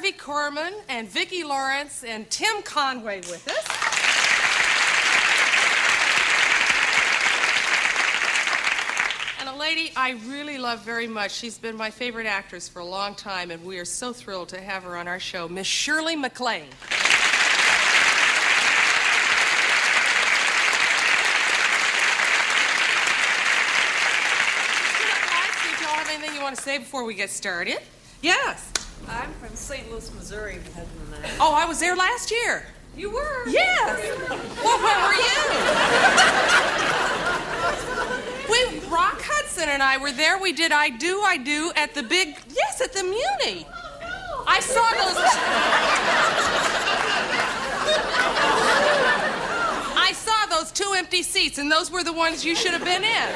Harvey Korman and Vicki Lawrence and Tim Conway with us. And a lady I really love very much. She's been my favorite actress for a long time, and we are so thrilled to have her on our show, Miss Shirley MacLaine. Anything you want to say before we get started? Yes. I'm from St. Louis, Missouri. Oh, I was there last year. You were? Yes. Well, where were you? Rock Hudson and I were there. We did I Do at the big, yes, at the Muni. I saw those. I saw those 2 empty seats, and those were the ones you should have been in.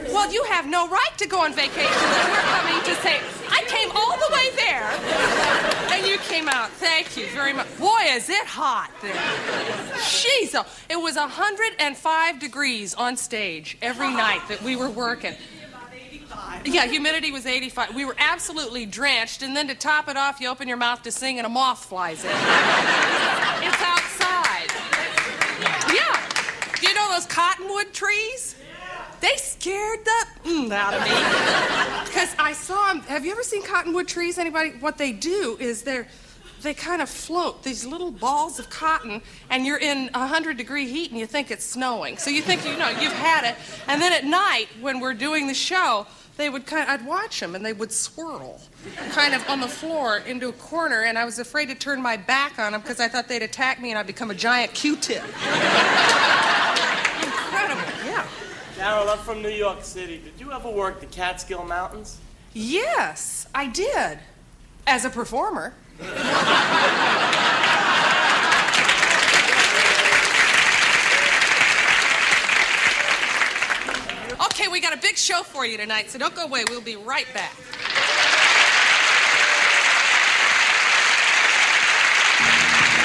Well, you have no right to go on vacation, and we're coming to say, I came all the way there, and you came out. Thank you very much. Boy, is it hot there. Jeez, it was 105 degrees on stage every night that we were working. Yeah, humidity was 85. We were absolutely drenched, and then to top it off, you open your mouth to sing, and a moth flies in. It's outside. Yeah. Do you know those cottonwood trees? They scared the out of me. Because I saw them. Have you ever seen cottonwood trees? Anybody? What they do is they kind of float, these little balls of cotton, and you're in 100-degree heat and you think it's snowing. So you think, you've had it. And then at night, when we're doing the show, I'd watch them and they would swirl kind of on the floor into a corner, and I was afraid to turn my back on them because I thought they'd attack me and I'd become a giant Q-tip. Incredible, yeah. Carol, I'm from New York City. Did you ever work the Catskill Mountains? Yes, I did. As a performer. Okay, we got a big show for you tonight, so don't go away. We'll be right back.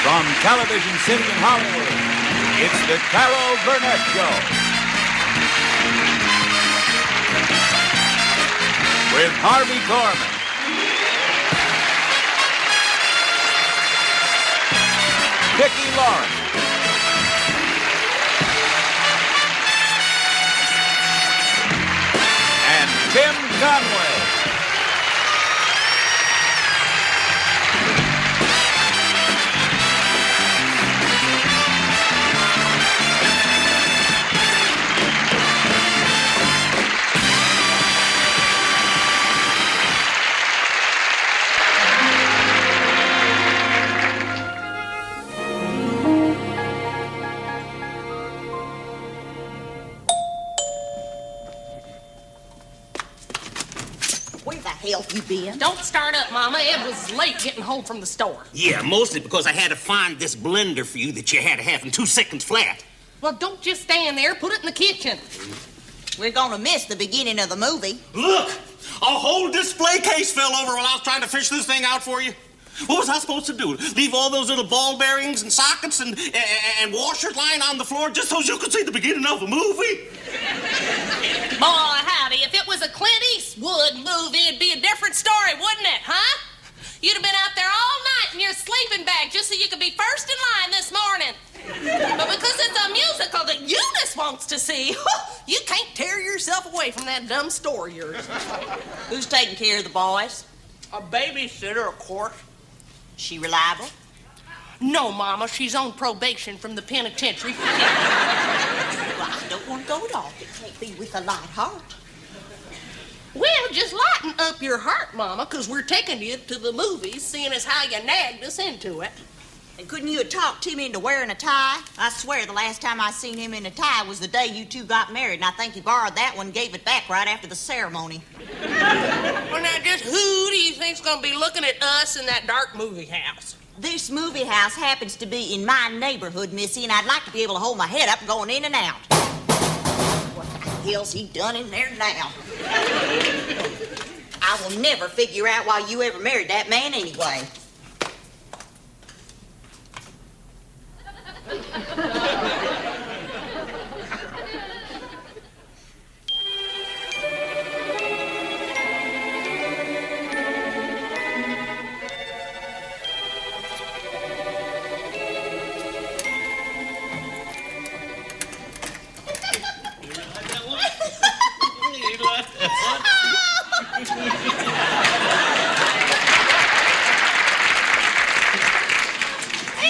From Television City in Hollywood, it's the Carol Burnett Show. With Harvey Korman, Vicki Lawrence, and Tim Conway. Hell you been? Don't start up, Mama. Ed was late getting home from the store. Yeah, mostly because I had to find this blender for you that you had to have in 2 seconds flat. Well, don't just stand there. Put it in the kitchen. We're gonna miss the beginning of the movie. Look! A whole display case fell over while I was trying to fish this thing out for you. What was I supposed to do? Leave all those little ball bearings and sockets and washers lying on the floor just so you could see the beginning of a movie? Boy, howdy, if it was a Clint Eastwood movie, it'd be a different story, wouldn't it, huh? You'd have been out there all night in your sleeping bag just so you could be first in line this morning. But because it's a musical that Eunice wants to see, you can't tear yourself away from that dumb store of yours. Who's taking care of the boys? A babysitter, of course. She reliable? No, Mama, she's on probation from the penitentiary. Well, I don't want to go at all. It can't be with a light heart. Well, just lighten up your heart, Mama, because we're taking you to the movies, seeing as how you nagged us into it. And couldn't you have talked Tim into wearing a tie? I swear the last time I seen him in a tie was the day you two got married, and I think he borrowed that one and gave it back right after the ceremony. Well, now, just who do you think's going to be looking at us in that dark movie house? This movie house happens to be in my neighborhood, Missy, and I'd like to be able to hold my head up going in and out. What the hell's he done in there now? I will never figure out why you ever married that man anyway.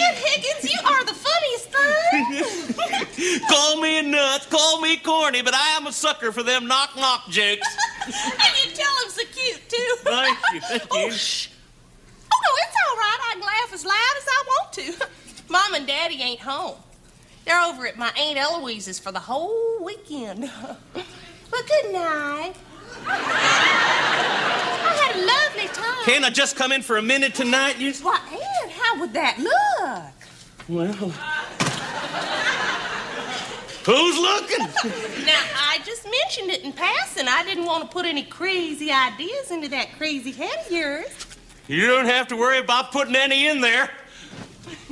man, Higgins, you are the funniest thing. Call me a nut, call me corny, but I am a sucker for them knock-knock jokes. And you tell them so cute, too. Thank you, thank you. Oh, shh. Oh, no, it's all right. I can laugh as loud as I want to. Mom and Daddy ain't home. They're over at my Aunt Eloise's for the whole weekend. Well, good night. I had a lovely time. Can't I just come in for a minute tonight, you? Why, Aunt, how would that look? Well... Who's looking? Now, I just mentioned it in passing. I didn't want to put any crazy ideas into that crazy head of yours. You don't have to worry about putting any in there.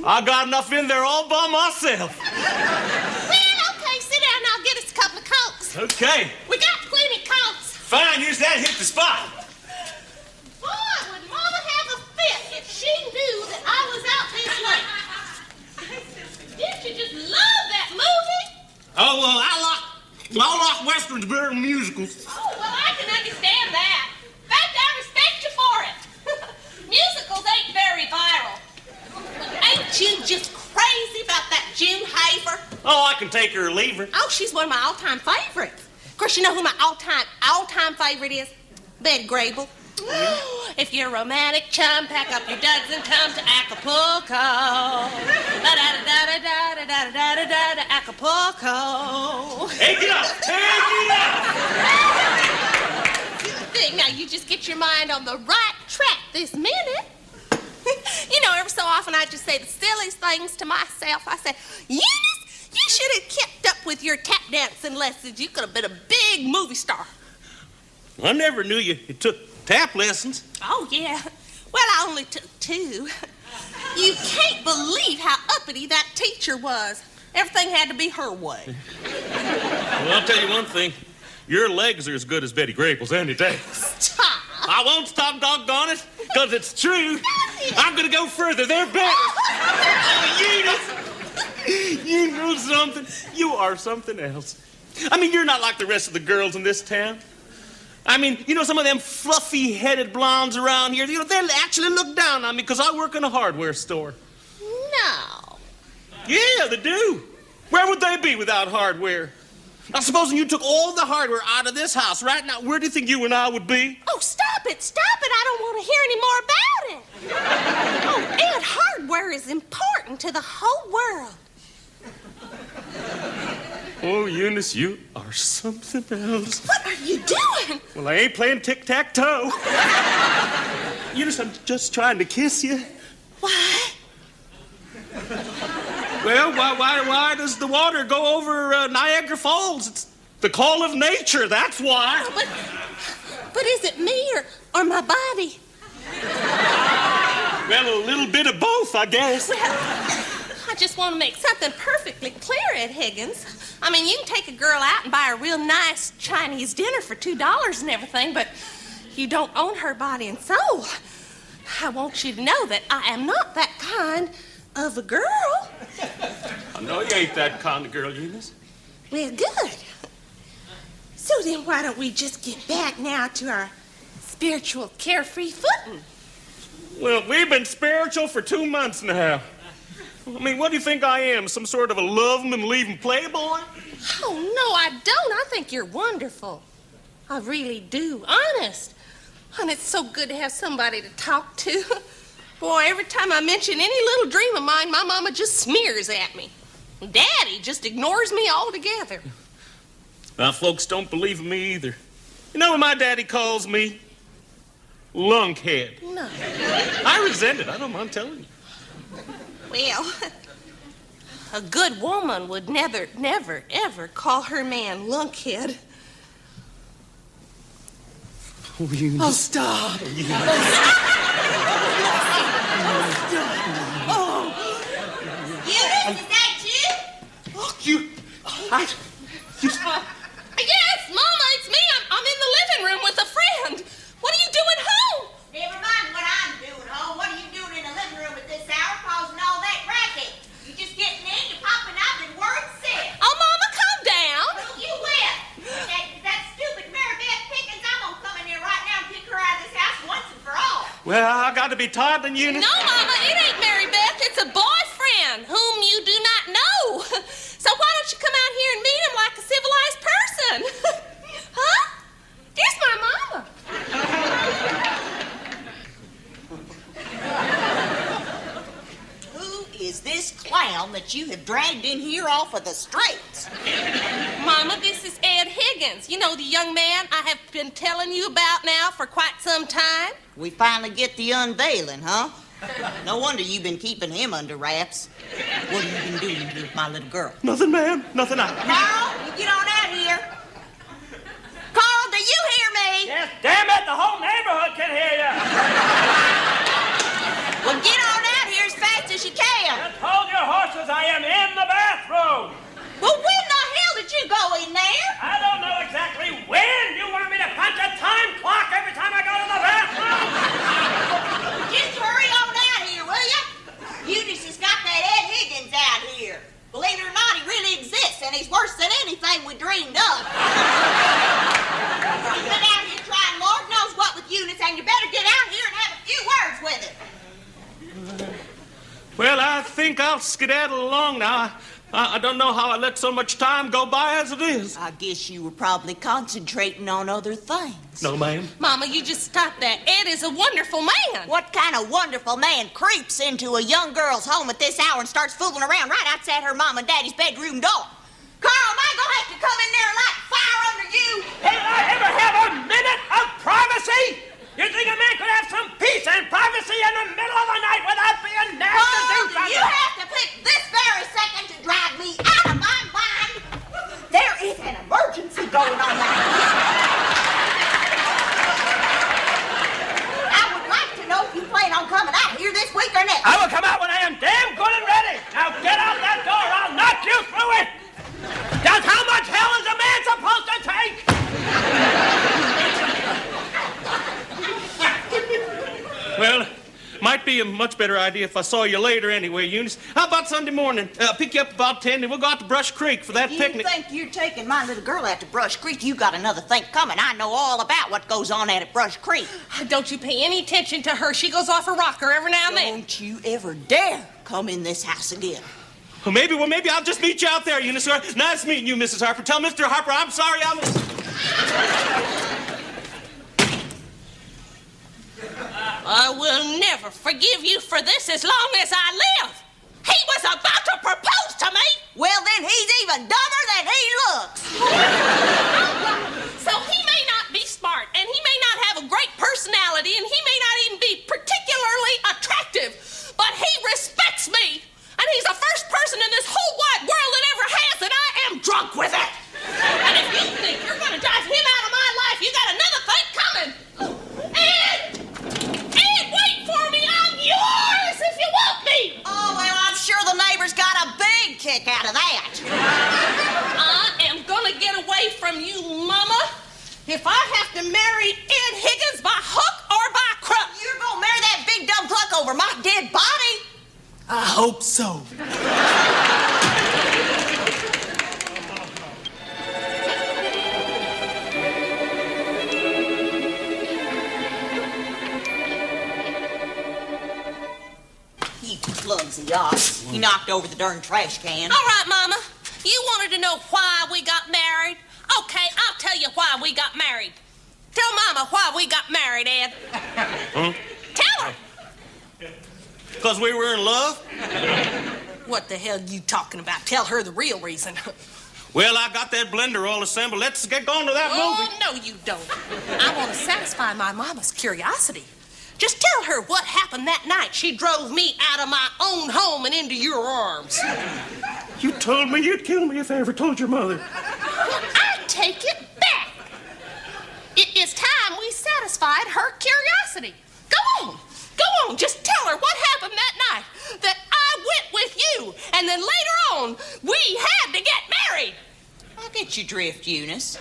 I got enough in there all by myself. Well, okay, sit down and I'll get us a couple of Cokes. Okay. We got plenty of Cokes. Fine, use that, hit the spot. Boy, would Mama have a fit if she knew that I was out this late. Didn't you just love that movie? Oh, well, I like westerns better than musicals. Oh, well, I can understand that. In fact, I respect you for it. Musicals ain't very viral. Ain't you just crazy about that June Haver? Oh, I can take her or leave her. Oh, she's one of my all-time favorites. Of course, you know who my all-time favorite is? Betty Grable. If you're a romantic chum, pack up your duds and come to Acapulco. Da-da-da-da-da-da-da-da-da-da, Acapulco. Take it up! Take it up! Now, you just get your mind on the right track this minute. You know, every so often I just say the silliest things to myself. I say, Eunice, you should have kept up with your tap dancing lessons. You could have been a big movie star. I never knew you took tap lessons. Oh, yeah. Well, I only took 2. You can't believe how uppity that teacher was. Everything had to be her way. Well, I'll tell you one thing. Your legs are as good as Betty Grable's any day. Stop. I won't stop, doggone it, because it's true. I'm going to go further. They're better. You know something? You are something else. I mean, you're not like the rest of the girls in this town. I mean, you know, some of them fluffy-headed blondes around here, you know, they'll actually look down on me because I work in a hardware store. No. Yeah, they do. Where would they be without hardware? Now, supposing you took all the hardware out of this house right now, where do you think you and I would be? Oh, stop it. I don't want to hear any more about it. Oh, and hardware is important to the whole world. Oh, Eunice, you are something else. What are you doing? Well, I ain't playing tic-tac-toe. Eunice, I'm just trying to kiss you. Why? Well, why does the water go over Niagara Falls? It's the call of nature, that's why. Oh, but is it me or my body? Well, a little bit of both, I guess. Well, I just want to make something perfectly clear, Ed Higgins. I mean, you can take a girl out and buy a real nice Chinese dinner for $2 and everything, but you don't own her body and soul. I want you to know that I am not that kind of a girl. I know you ain't that kind of girl, Eunice. Well, good. So then why don't we just get back now to our spiritual carefree footing? Well, we've been spiritual for 2 months now. I mean, what do you think I am, some sort of a love 'em and leave 'em playboy? Oh, no, I don't. I think you're wonderful. I really do, honest. And it's so good to have somebody to talk to. Boy, every time I mention any little dream of mine, my mama just smears at me. Daddy just ignores me altogether. Now, folks don't believe in me either. You know what my daddy calls me? Lunkhead. No. I resent it. I don't mind telling you. Well, a good woman would never, ever call her man lunkhead. Oh, Eunice. Oh, stop. Eunice. Oh. Eunice, is that you? Oh, Yes, Mama, it's me. I'm in the living room with a friend. What are you doing home? Never mind what I'm doing home. What are you doing in the living room at this hour causing all that racket? You just getting in, you're popping up, and words sick. Oh, Mama, calm down. You will. That stupid Mary Beth Pickens, I'm gonna come in here right now and kick her out of this house once and for all. Well, I got to be toddling, Eunice. No, Mama, it ain't Mary Beth. It's a boyfriend. man whom you do not know. So why don't you come out here and meet him like a civilized person? Huh? Here's my mama. Who is this clown that you have dragged in here off of the streets? Mama, this is Ed Higgins. You know, the young man I have been telling you about now for quite some time. We finally get the unveiling, huh? No wonder you've been keeping him under wraps. What have you been doing with my little girl? Nothing, ma'am. Nothing. Carl, you get on out here. Carl, do you hear me? Yes, damn it, the whole neighborhood can hear you. Well, get on out here as fast as you can. Just hold your horses, I am in the bathroom. Well, when the hell did you go in there? I don't know exactly when. You want me to punch a time clock every time I go to the bathroom? Just hurry on out here, will you? Eunice has got that Ed Higgins out here. Believe it or not, he really exists, and he's worse than anything we dreamed of. He's been out here trying Lord knows what with Eunice, and you better get out here and have a few words with him. Well, I think I'll skedaddle along now. I don't know how I let so much time go by as it is. I guess you were probably concentrating on other things. No, ma'am. Mama, you just stop that. Ed is a wonderful man. What kind of wonderful man creeps into a young girl's home at this hour and starts fooling around right outside her mom and daddy's bedroom door? Carl, am I gonna have to come in there and light fire under you? Did I ever have a minute of privacy? You think a man could have some peace and privacy in the middle of the night without being nasty to do something? You have to pick this very second to drive me out of my mind. There is an emergency going on there. I would like to know if you plan on coming out here this week or next. I will come out when I am damn good and ready. Now get out that door, I'll knock you through it. Just how much hell is a man supposed to take? Well, might be a much better idea if I saw you later anyway, Eunice. How about Sunday morning? Pick you up about 10 and we'll go out to Brush Creek for that picnic. You think you're taking my little girl out to Brush Creek? You got another thing coming. I know all about what goes on at Brush Creek. Don't you pay any attention to her. She goes off her rocker every now and then. Don't you ever dare come in this house again. Well, maybe I'll just meet you out there, Eunice. Nice meeting you, Mrs. Harper. Tell Mr. Harper I'm sorry I missed. I will never forgive you for this as long as I live. He was about to propose to me. Well, then he's even dumber than he looks. So he may not be smart, and he may not have a great personality, and he may not even be particularly attractive, but he respects me, and he's the first person in this whole wide world that ever has, and I am drunk with it. And if you think you're going to drive him out of my life, you got another thing coming. Ed, wait for me. I'm yours if you want me. Oh, well, I'm sure the neighbors got a big kick out of that. I am going to get away from you, Mama, if I have to marry Ed Higgins by hook or by crook. You're going to marry that big dumb cluck over my dead body? I hope so. Clumsy ox. He knocked over the darn trash can. All right, Mama. You wanted to know why we got married? Okay, I'll tell you why we got married. Tell Mama why we got married, Ed. Huh? Tell her. Because we were in love? What the hell are you talking about? Tell her the real reason. Well, I got that blender all assembled. Let's get going to that movie. Oh, no, you don't. I want to satisfy my mama's curiosity. Just tell her what happened that night she drove me out of my own home and into your arms. You told me you'd kill me if I ever told your mother. Well, I take it back. It is time we satisfied her curiosity. Go on, just tell her what happened that night, that I went with you, and then later on, we had to get married. I get your drift, Eunice.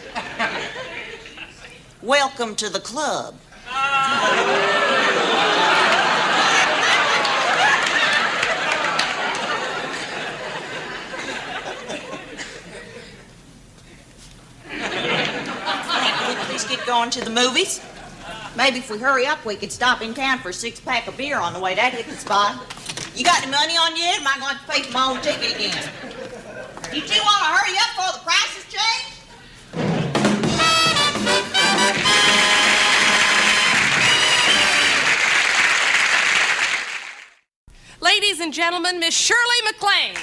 Welcome to the club. Let's get going to the movies. Maybe if we hurry up, we could stop in town for a 6-pack of beer on the way. That'd hit the spot. You got any money on you yet? Am I going to pay for my own ticket again? You two want to hurry up before the prices change? Ladies and gentlemen, Miss Shirley MacLaine.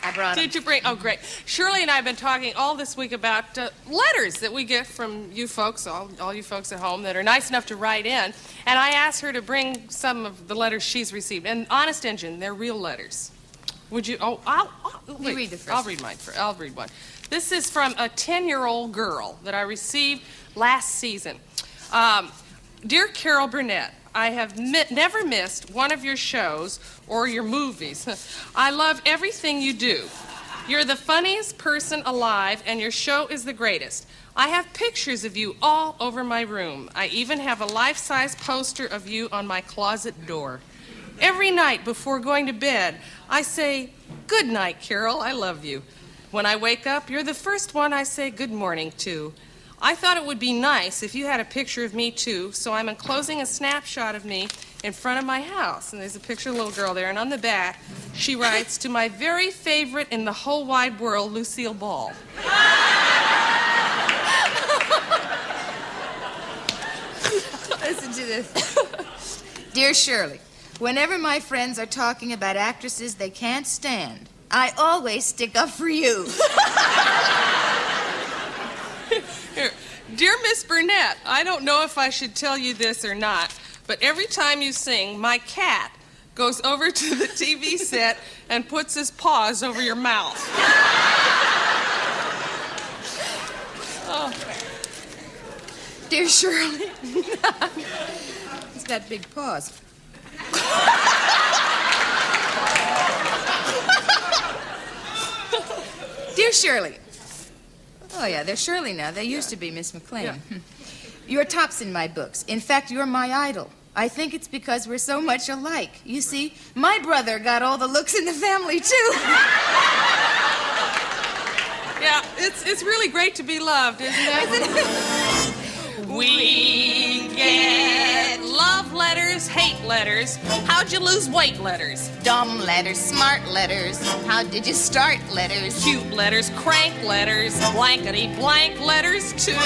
I brought Did you bring? Oh, great. Shirley and I have been talking all this week about letters that we get from you folks, all you folks at home that are nice enough to write in. And I asked her to bring some of the letters she's received. And honest engine, they're real letters. Would you? Oh, wait. You read the first. I'll read mine. I'll read one. This is from a 10-year-old girl that I received last season. Dear Carol Burnett, I have never missed one of your shows or your movies. I love everything you do. You're the funniest person alive, and your show is the greatest. I have pictures of you all over my room. I even have a life-size poster of you on my closet door. Every night before going to bed, I say, "Good night, Carol, I love you." When I wake up, you're the first one I say good morning to. I thought it would be nice if you had a picture of me, too, so I'm enclosing a snapshot of me in front of my house. And there's a picture of a little girl there, and on the back, she writes, "To my very favorite in the whole wide world, Lucille Ball." Listen to this. Dear Shirley, whenever my friends are talking about actresses they can't stand, I always stick up for you. Here. Dear Miss Burnett, I don't know if I should tell you this or not, but every time you sing, my cat goes over to the TV set and puts his paws over your mouth. Oh. Dear Shirley, he's got big paws. Dear Shirley. Oh, yeah, they're Shirley now. They used to be Miss MacLaine. Yeah. You're tops in my books. In fact, you're my idol. I think it's because we're so much alike. You see, my brother got all the looks in the family, too. Yeah, it's really great to be loved, isn't it? We get love letters, hate letters, how'd you lose weight letters, Dumb letters, smart letters, how did you start letters? cute letters, crank letters, blankety blank letters too.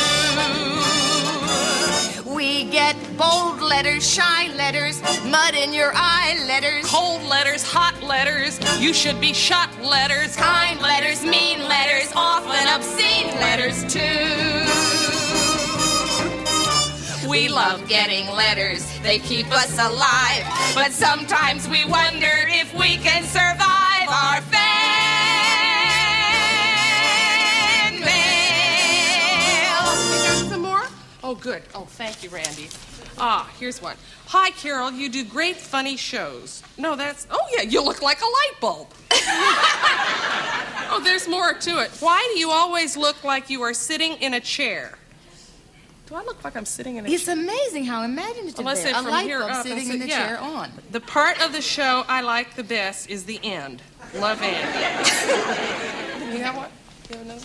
We get bold letters, shy letters, mud in your eye letters, Cold letters, hot letters, you should be shot letters, kind letters, mean letters, often obscene letters too. We love getting letters, they keep us alive, but sometimes we wonder if we can survive our fan mail. You got some more? Oh, good. Oh, thank you, Randy. Ah, here's one. Hi, Carol, you do great funny shows. No, oh yeah, you look like a light bulb. Oh, there's more to it. Why do you always look like you are sitting in a chair? Do I look like I'm sitting in a chair? It's amazing how imaginative Let's they say are. A from light here bulb up, sitting I in the said, yeah. chair on. The part of the show I like the best is the end. Love, Andy. You got one? You have another?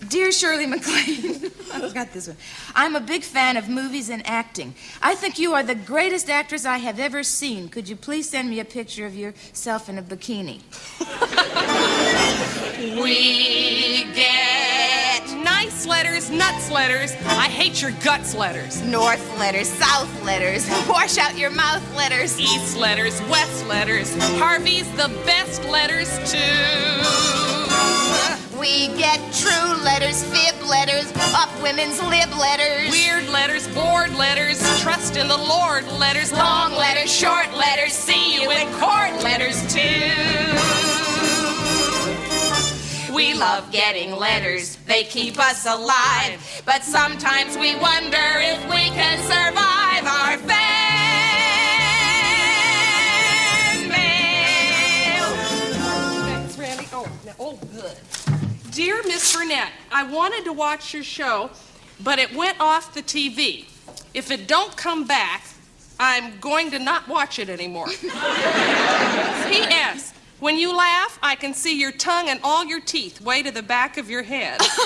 Dear Shirley MacLaine, I forgot this one. I'm a big fan of movies and acting. I think you are the greatest actress I have ever seen. Could you please send me a picture of yourself in a bikini? We get nice letters, nuts letters, I hate your guts letters. North letters, south letters, wash out your mouth letters. East letters, west letters, Harvey's the best letters too. We get true letters, fib letters, up women's lib letters. Weird letters, bored letters, trust in the Lord letters, Long letters, short letters, see you in court letters too. We love getting letters, they keep us alive, but sometimes we wonder if we can survive our fan mail. Thanks, Randy. Oh, good. Dear Miss Burnett, I wanted to watch your show, but it went off the TV. If it don't come back, I'm going to not watch it anymore. P.S. When you laugh, I can see your tongue and all your teeth way to the back of your head. It's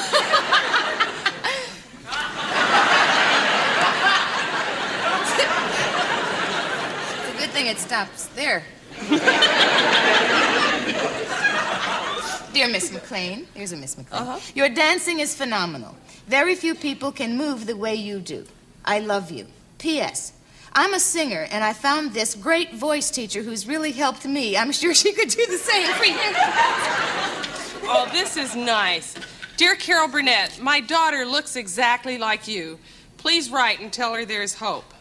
a good thing it stops there. Dear Miss MacLaine, here's a Miss MacLaine. Your dancing is phenomenal. Very few people can move the way you do. I love you. P.S. I'm a singer, and I found this great voice teacher who's really helped me. I'm sure she could do the same for you. Oh, this is nice. Dear Carol Burnett, my daughter looks exactly like you. Please write and tell her there's hope.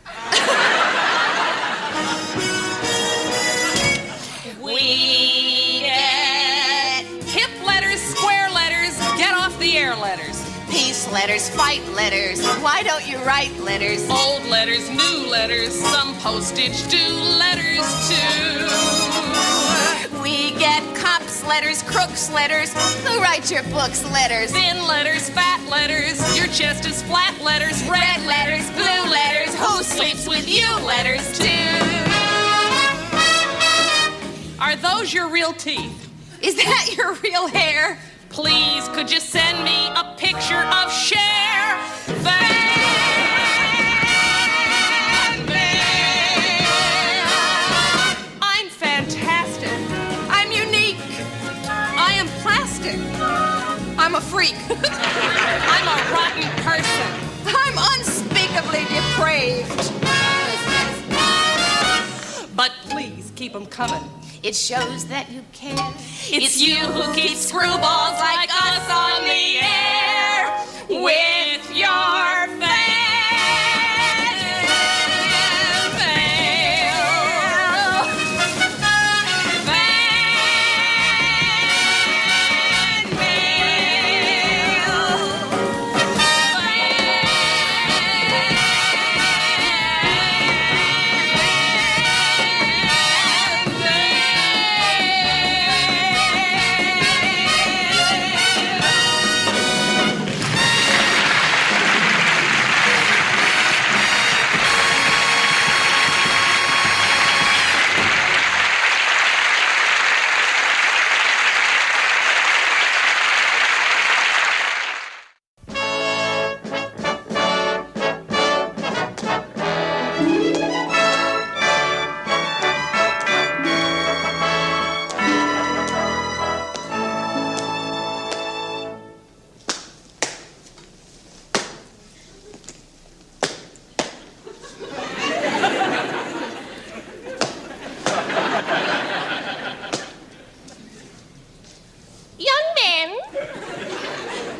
We get hip letters, square letters, get off the air letters. Peace letters, fight letters. Why don't you write letters? Old letters, new letters, some postage due letters too. We get cops letters, crooks letters. Who writes your books letters? Thin letters, fat letters, your chest is flat letters, Red letters, blue letters. Who sleeps with you letters too? Are those your real teeth? Is that your real hair? Please, could you send me a picture of Cher? Van Bell. I'm fantastic. I'm unique. I am plastic. I'm a freak. I'm a rotten person. I'm unspeakably depraved. But please, keep them coming. It shows that you care. It's you who keeps screwballs like us on the air with your fan mail. Fan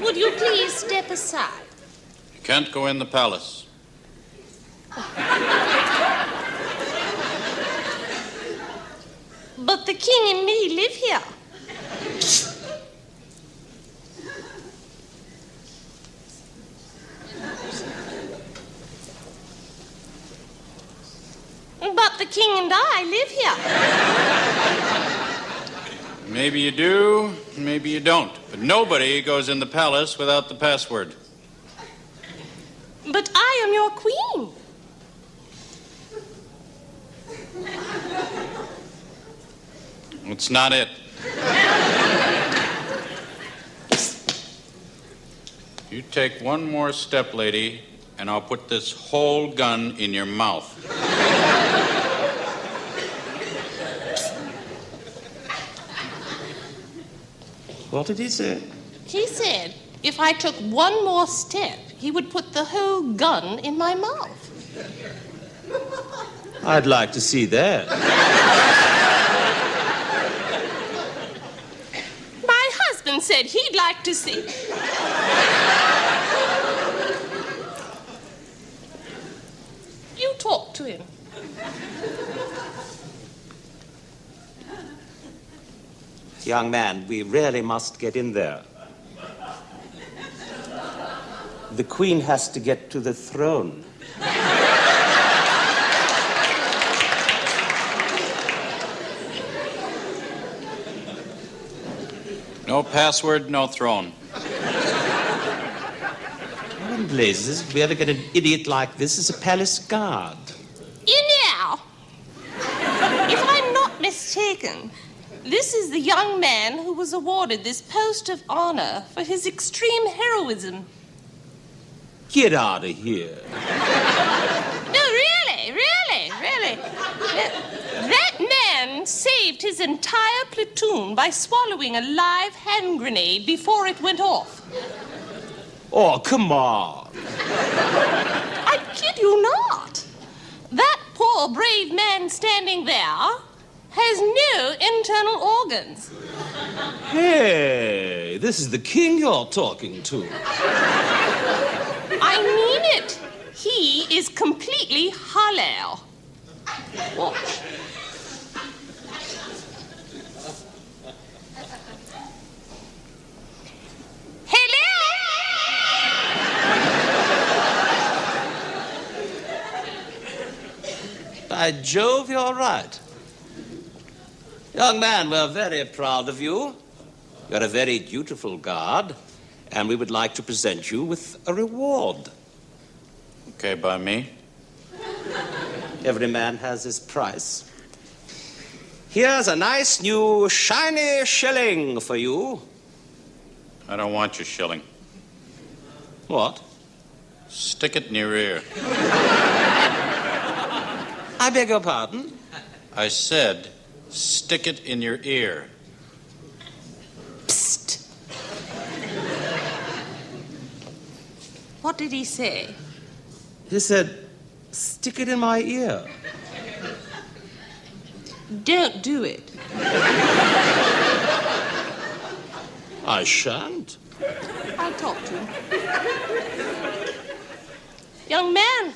Would you please step aside? You can't go in the palace. But the king and me live here. But the king and I live here. Maybe you do, maybe you don't. But nobody goes in the palace without the password. But I am your queen. It's not it. You take one more step, lady, and I'll put this whole gun in your mouth. What did he say? He said if I took one more step, he would put the whole gun in my mouth. I'd like to see that. My husband said he'd like to see. You talk to him. Young man, we really must get in there. The Queen has to get to the throne. No password, no throne. How in blazes did we ever get an idiot like this as a palace guard? Now, if I'm not mistaken, this is the young man who was awarded this post of honor for his extreme heroism. Get out of here. No, really. That man saved his entire platoon by swallowing a live hand grenade before it went off. Oh, come on. I kid you not. That poor brave man standing there has no internal organs. Hey, this is the king you're talking to. I mean it. He is completely hollow. Watch. Hello? By Jove, you're right. Young man, we're very proud of you. You're a very dutiful guard, and we would like to present you with a reward. Okay, by me. Every man has his price. Here's a nice new shiny shilling for you. I don't want your shilling. What? Stick it in your ear. I beg your pardon? I said, stick it in your ear. Psst. What did he say? He said, stick it in my ear. Don't do it. I shan't. I'll talk to him. Young man,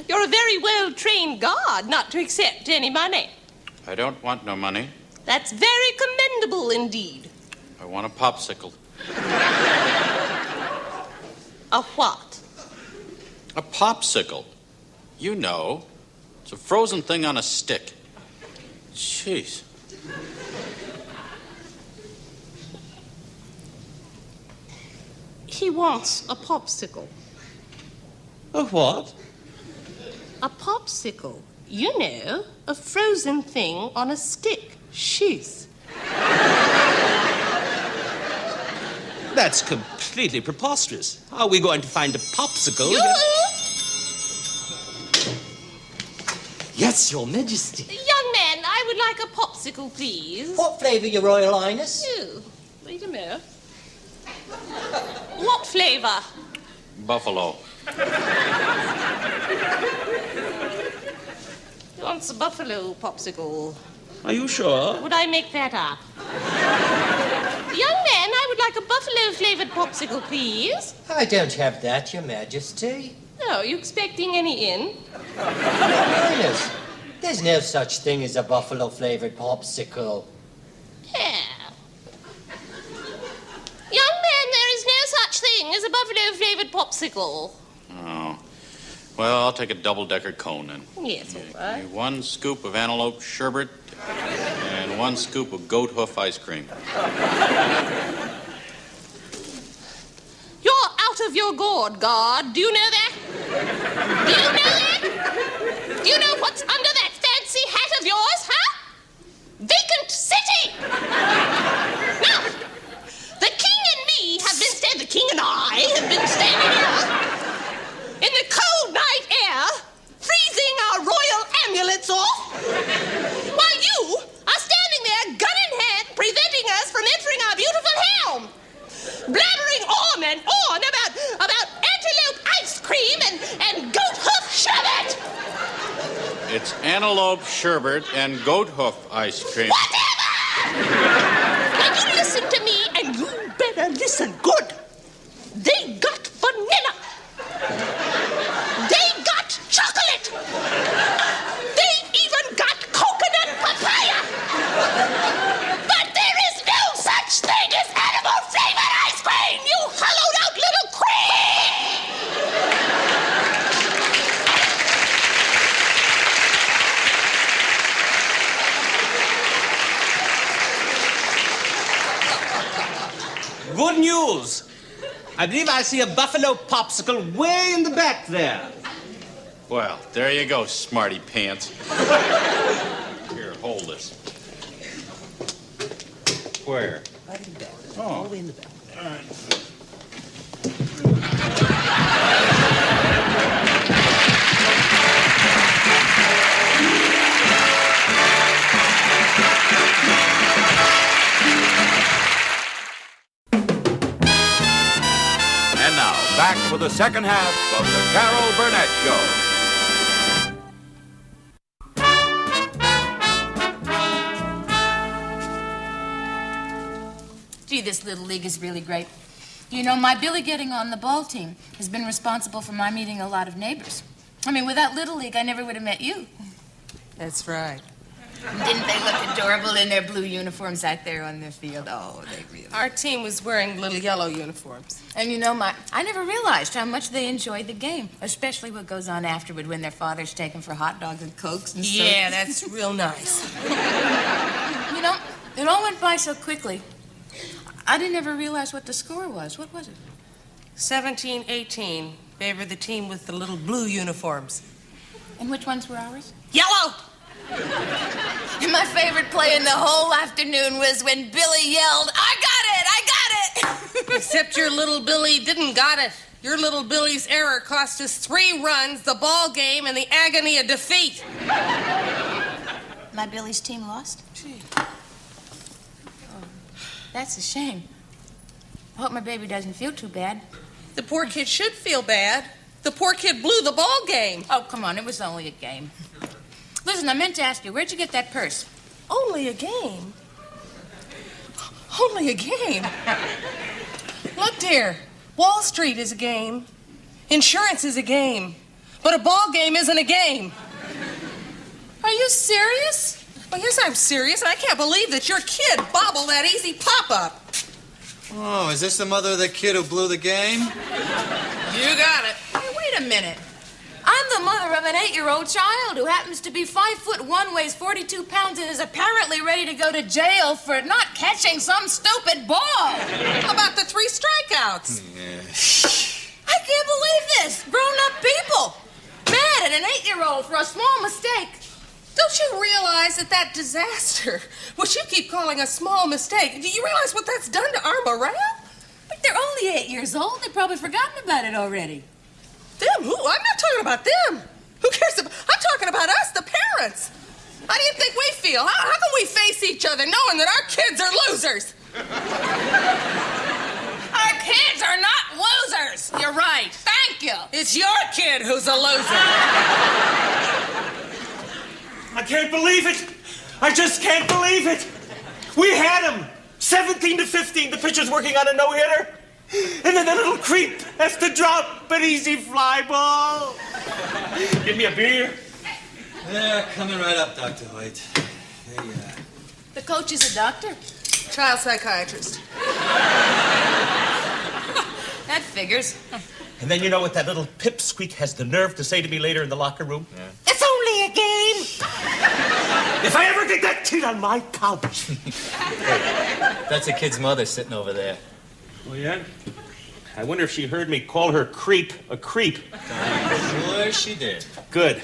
you're a very well-trained guard not to accept any money. I don't want no money. That's very commendable indeed. I want a popsicle. A what? A popsicle. You know. It's a frozen thing on a stick. Jeez. He wants a popsicle. A what? A popsicle. You know, a frozen thing on a stick. Shoes. That's completely preposterous. How are we going to find a popsicle? Yes, Your Majesty. Young man, I would like a popsicle, please. What flavour, Your Royal Highness? Oh, wait a minute. What flavour? Buffalo. He wants a buffalo popsicle. Are you sure? Would I make that up? Young man, I would like a buffalo-flavored popsicle, please. I don't have that, Your Majesty. Oh, you expecting any in? Your Highness, there's no such thing as a buffalo-flavoured popsicle. Yeah. Young man, there is no such thing as a buffalo-flavored popsicle. Oh. Well, I'll take a double-decker cone then. Yes, all right. Give me 1 scoop of antelope sherbet and 1 scoop of goat hoof ice cream. You're out of your gourd, guard. Do you know that? Do you know that? Do you know what's under that fancy hat of yours, huh? Vacant city! Now, the king and me have been standing, the king and I have been standing here in the cold night air, freezing our royal amulets off, while you are standing there, gun in hand, preventing us from entering our beautiful helm, blabbering on and on about antelope ice cream and goat hoof sherbet. It's antelope sherbet and goat hoof ice cream. Whatever! Now you listen to me, and you better listen good. They got vanilla. They got chocolate. They even got coconut papaya. But there is no such thing as animal-flavored ice cream, you hollowed-out little creep! I believe I see a buffalo popsicle way in the back there. Well, there you go, smarty pants. Here, hold this. Where? Right in the back. Oh. All the way in the back. All right. And now, back for the second half of the Carol Burnett Show. Gee, this little league is really great. You know, my Billy getting on the ball team has been responsible for my meeting a lot of neighbors. I mean, without Little League, I never would have met you. That's right. Didn't they look adorable in their blue uniforms out there on the field? Oh, they really... Our team was wearing little yellow uniforms. And you know, I never realized how much they enjoyed the game, especially what goes on afterward when their fathers take them for hot dogs and Cokes and sodas. Yeah, that's real nice. You know, it all went by so quickly. I didn't ever realize what the score was. What was it? 17-18. Favor the team with the little blue uniforms. And which ones were ours? Yellow! And my favorite play in the whole afternoon was when Billy yelled, "I got it! I got it!" Except your little Billy didn't got it. Your little Billy's error cost us 3 runs, the ball game, and the agony of defeat. My Billy's team lost? Gee. Oh, that's a shame. I hope my baby doesn't feel too bad. The poor kid should feel bad. The poor kid blew the ball game. Oh, come on, it was only a game. Listen, I meant to ask you, where'd you get that purse? Only a game? Only a game? Look, dear, Wall Street is a game. Insurance is a game. But a ball game isn't a game. Are you serious? Well, yes, I'm serious, and I can't believe that your kid bobbled that easy pop-up. Oh, is this the mother of the kid who blew the game? You got it. Hey, wait a minute. I'm the mother of an 8-year-old child who happens to be 5'1", weighs 42 pounds, and is apparently ready to go to jail for not catching some stupid ball. How about the 3 strikeouts? I can't believe this. Grown-up people mad at an 8-year-old for a small mistake. Don't you realize that disaster, which you keep calling a small mistake, do you realize what that's done to our morale? But they're only 8 years old. They've probably forgotten about it already. Them? Who? I'm not talking about them. Who cares about... I'm talking about us, the parents. How do you think we feel? How can we face each other knowing that our kids are losers? Our kids are not losers. You're right. Thank you. It's your kid who's a loser. I can't believe it. I just can't believe it. We had him. 17-15. The pitcher's working on a no-hitter. And then the little creep has to drop an easy fly ball. Give me a beer. Yeah, coming right up, Dr. Hoyt. There you are. The coach is a doctor. Child psychiatrist. That figures. And then you know what that little pipsqueak has the nerve to say to me later in the locker room? Yeah. It's only a game. If I ever get that kid on my couch. Hey, that's a kid's mother sitting over there. Oh, yeah? I wonder if she heard me call her creep a creep. I'm sure she did. Good.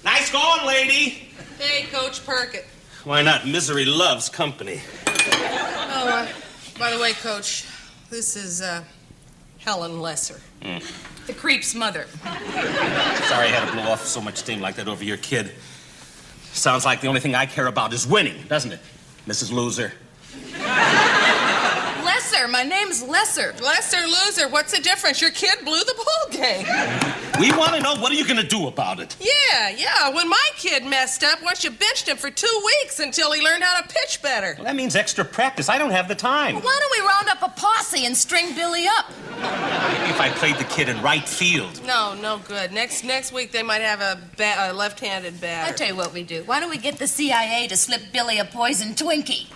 Nice going, lady. Hey, Coach Perkett. Why not? Misery loves company. Oh, by the way, Coach, this is Helen Lesser. The creep's mother. Sorry I had to blow off so much steam like that over your kid. Sounds like the only thing I care about is winning, doesn't it, Mrs. Loser? Lesser. My name's Lesser. Lesser loser. What's the difference? Your kid blew the ball game. We want to know, what are you going to do about it? Yeah. When my kid messed up, once you benched him for 2 weeks until he learned how to pitch better. Well, that means extra practice. I don't have the time. Well, why don't we round up a posse and string Billy up? Maybe if I played the kid in right field. No good. Next week they might have a left-handed batter. I tell you what we do. Why don't we get the CIA to slip Billy a poison Twinkie?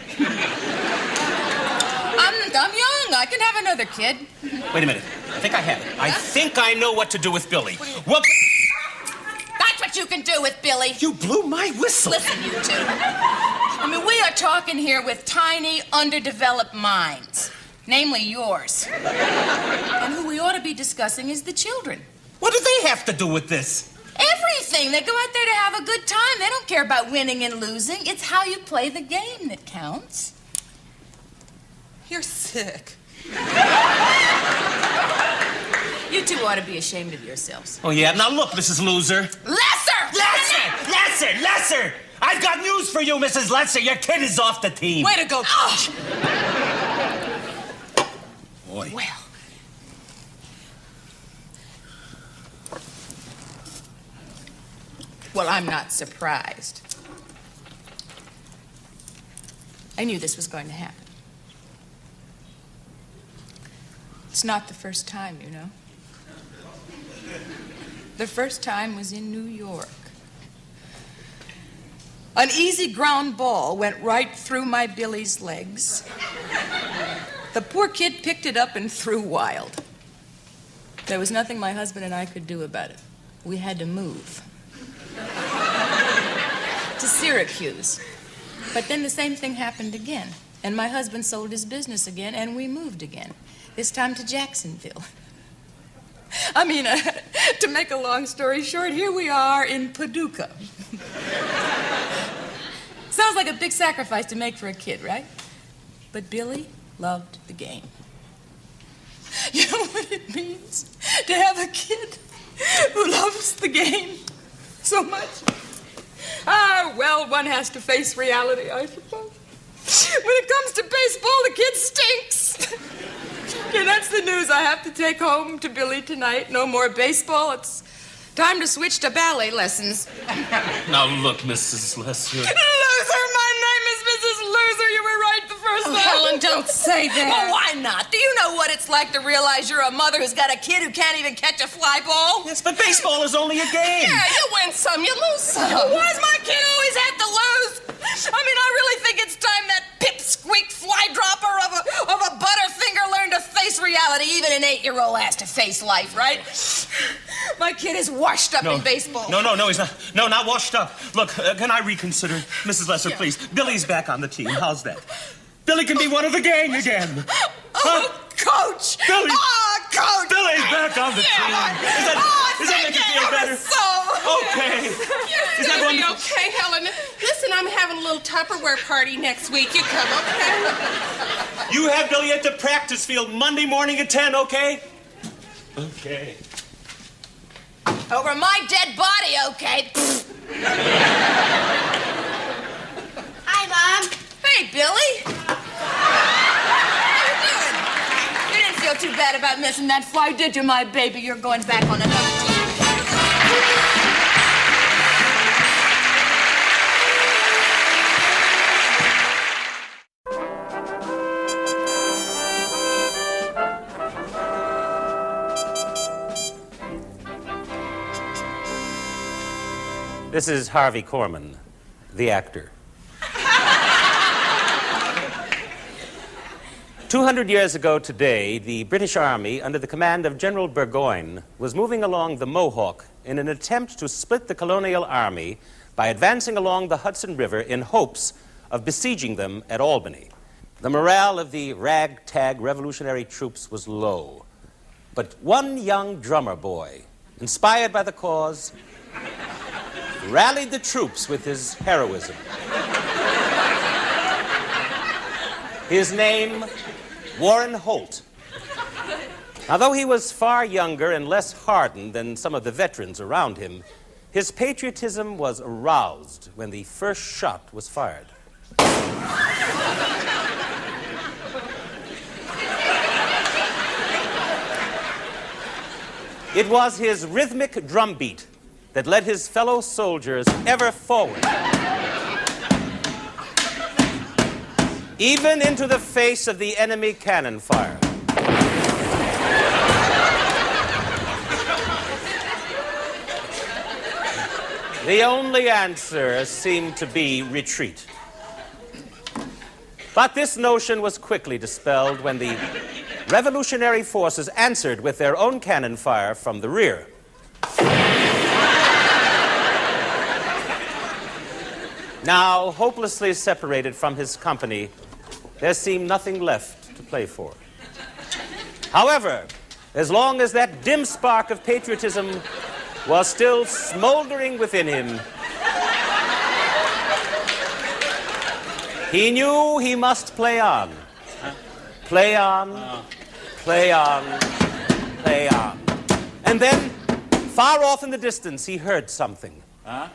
I'm young. I can have another kid. Wait a minute. I think I have it. I think I know what to do with Billy. Whoop! That's what you can do with Billy. You blew my whistle. Listen, you two. I mean, we are talking here with tiny, underdeveloped minds. Namely yours. And who we ought to be discussing is the children. What do they have to do with this? Everything. They go out there to have a good time. They don't care about winning and losing. It's how you play the game that counts. You're sick. You two ought to be ashamed of yourselves. Oh, yeah? Now look, Mrs. Loser. Lesser! Lesser! I've got news for you, Mrs. Lesser. Your kid is off the team. Way to go, Coach. Boy. Well. Well, I'm not surprised. I knew this was going to happen. It's not the first time, you know. The first time was in New York. An easy ground ball went right through my Billy's legs. The poor kid picked it up and threw wild. There was nothing my husband and I could do about it. We had to move. To Syracuse. But then the same thing happened again. And my husband sold his business again, and we moved again. This time to Jacksonville. I mean, to make a long story short, here we are in Paducah. Sounds like a big sacrifice to make for a kid, right? But Billy loved the game. You know what it means to have a kid who loves the game so much? Well, one has to face reality, I suppose. When it comes to baseball, the kid stinks. Okay, that's the news I have to take home to Billy tonight. No more baseball. It's time to switch to ballet lessons. Now look, Mrs. Lesser. Loser, my name is Mrs. Loser. You were right the first time. Helen, don't say that. Well, why not? Do you know what it's like to realize you're a mother who's got a kid who can't even catch a fly ball? Yes, but baseball is only a game. Yeah, you win some, you lose some. Why does my kid always have to lose? I mean, I really think it's time that pipsqueak fly dropper of a butterfinger learned to face reality. Even an 8-year-old has to face life, right? My kid is washed up in baseball. No, he's not. No, not washed up. Look, can I reconsider? Mrs. Lesser, please. Billy's back on the team. How's that? Billy can be one of the gang again. Oh, Coach! Billy! Oh, Coach! Billy's back on the team. Does that make you feel better? Okay. Is that going to be okay, Helen? Listen, I'm having a little Tupperware party next week. You come, okay? You have Billy at the practice field Monday morning at 10, okay? Okay. Over my dead body, okay? Hi, Mom. Hey, Billy. How you doing? You didn't feel too bad about missing that fly, did you, my baby? You're going back on another team. This is Harvey Korman, the actor. 200 years ago today, the British Army, under the command of General Burgoyne, was moving along the Mohawk in an attempt to split the colonial army by advancing along the Hudson River in hopes of besieging them at Albany. The morale of the ragtag revolutionary troops was low. But one young drummer boy, inspired by the cause, rallied the troops with his heroism. His name, Warren Holt. Now, though he was far younger and less hardened than some of the veterans around him, his patriotism was aroused when the first shot was fired. It was his rhythmic drumbeat that led his fellow soldiers ever forward, even into the face of the enemy cannon fire. The only answer seemed to be retreat. But this notion was quickly dispelled when the revolutionary forces answered with their own cannon fire from the rear. Now, hopelessly separated from his company, there seemed nothing left to play for. However, as long as that dim spark of patriotism was still smoldering within him, he knew he must play on. Play on, play on, play on. And then, far off in the distance, he heard something. Huh?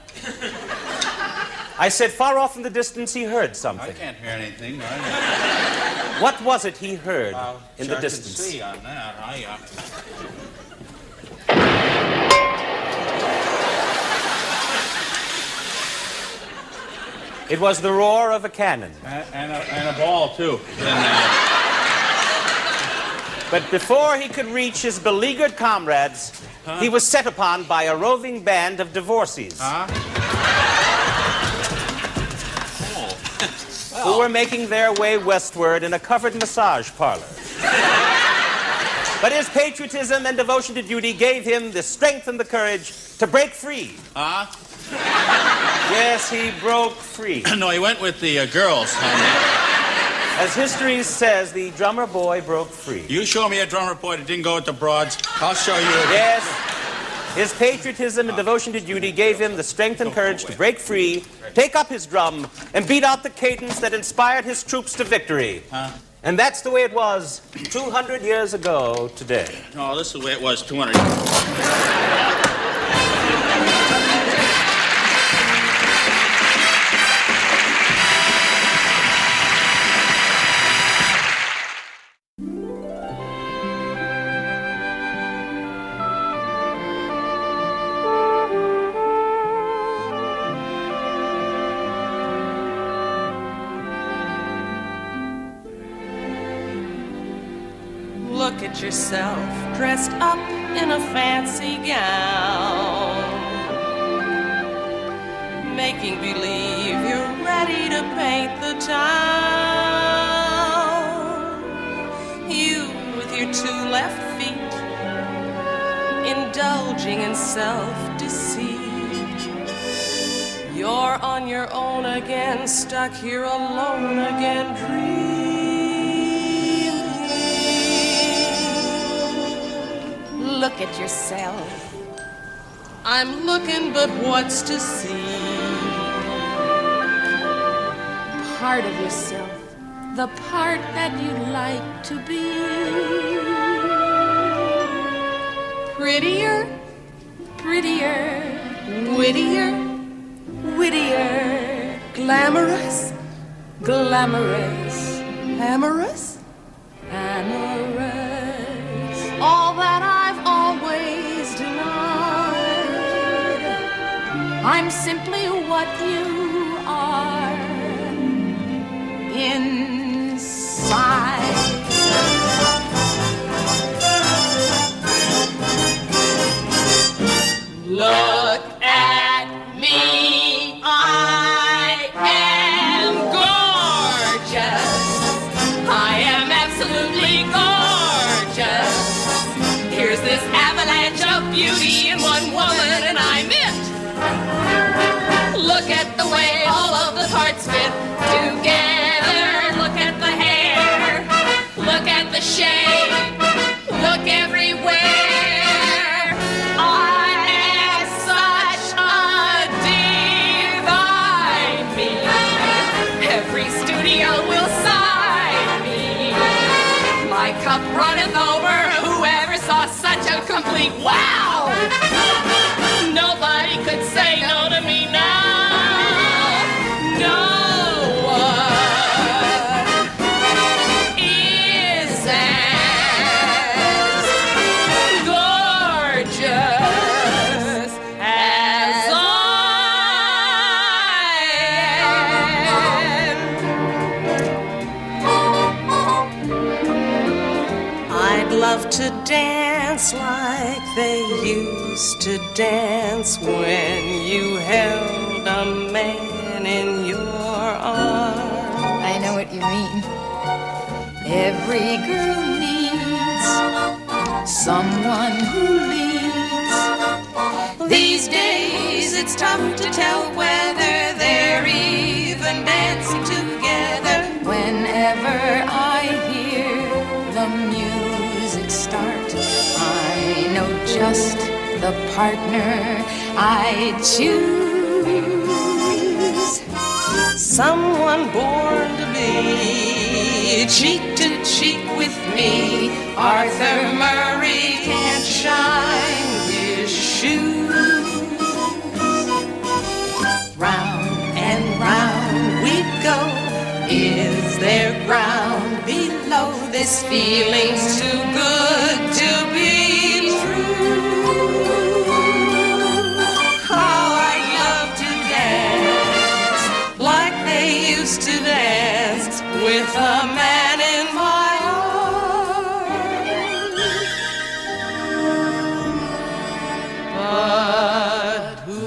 I said far off in the distance, he heard something. I can't hear anything. What was it he heard in the Sure distance? can see on that. It was the roar of a cannon. And a ball, too. But before he could reach his beleaguered comrades, he was set upon by a roving band of divorcees. Who were making their way westward in a covered massage parlor. But his patriotism and devotion to duty gave him the strength and the courage to break free. Yes, he broke free. No, he went with the girls. As history says, the drummer boy broke free. You show me a drummer boy that didn't go with the broads, I'll show you. Yes, his patriotism and devotion to duty gave him the strength and courage to break free, take up his drum, and beat out the cadence that inspired his troops to victory. And that's the way it was 200 years ago today. No, this is the way it was 200 years. Look at yourself dressed up in a fancy gown, making believe you're ready to paint the town. You with your two left feet, indulging in self-deceit. You're on your own again, stuck here alone again, dreaming. Look at yourself. I'm looking, but what's to see? Part of yourself, the part that you'd like to be. Prettier, Prettier, wittier, wittier, glamorous, glamorous, amorous. amorous. All that I've always denied. I'm simply what you are inside. Look at me, I am gorgeous. I am absolutely gorgeous. Here's this avalanche of beauty in one woman, and I'm it. Look at the way all of the parts fit together. Look at the hair. Look at the shape. Look everywhere. I am such a divine me. Every studio will sign me. My cup runneth over. Whoever saw such a complete wow? Nobody could say no to me now. No one is as gorgeous as I am. I'd love to dance like they used to dance when you held a man in your arms. I know what you mean. Every girl needs someone who leads. These days it's tough to tell whether they're even dancing together. Whenever I hear the music just the partner I choose. Someone born to be cheek to cheek with me. Arthur Murray can't shine his shoes. Round and round we go. Is there ground below? This feeling's too good to be true. How I'd love to dance like they used to dance with a man in my arms. But who?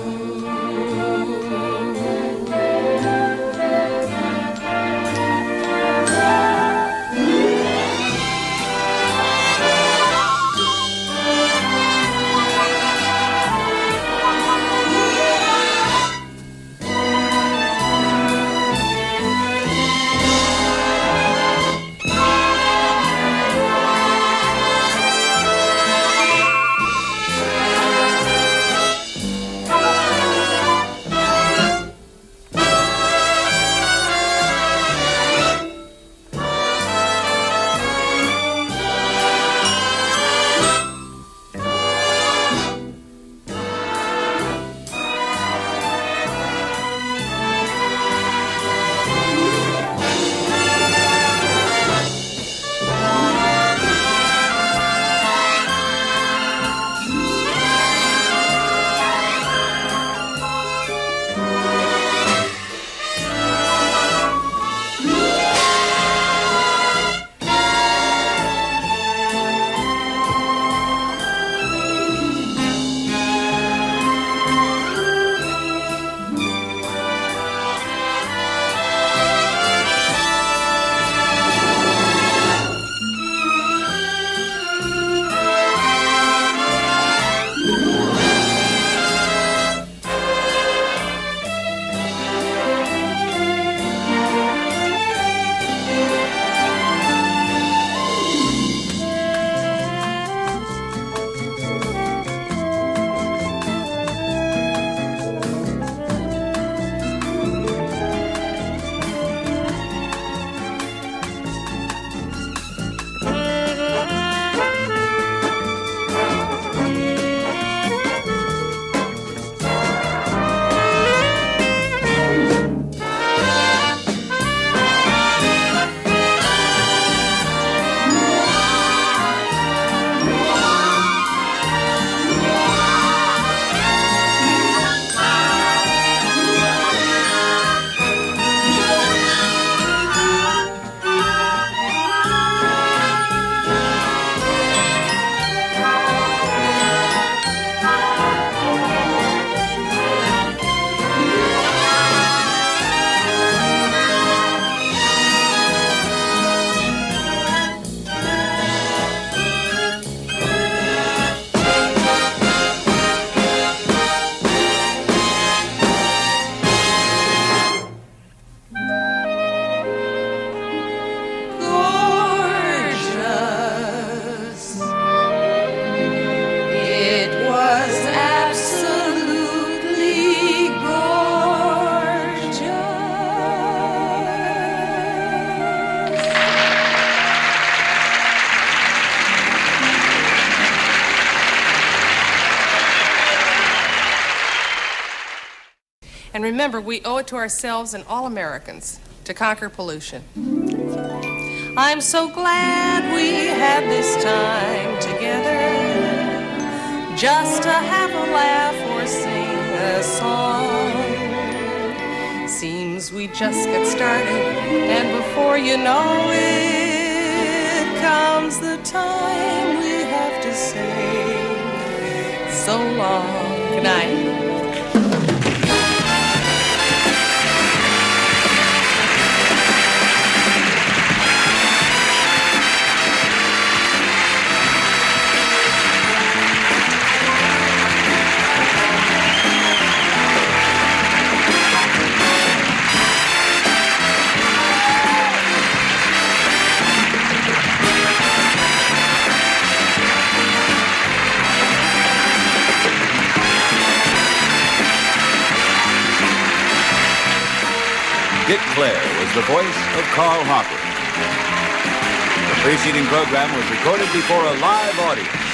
And remember, we owe it to ourselves and all Americans to conquer pollution. I'm so glad we had this time together, just to have a laugh or sing a song. Seems we just get started, and before you know it, comes the time we have to say so long. Good night. Dick Clare was the voice of Carl Hopper. The preceding program was recorded before a live audience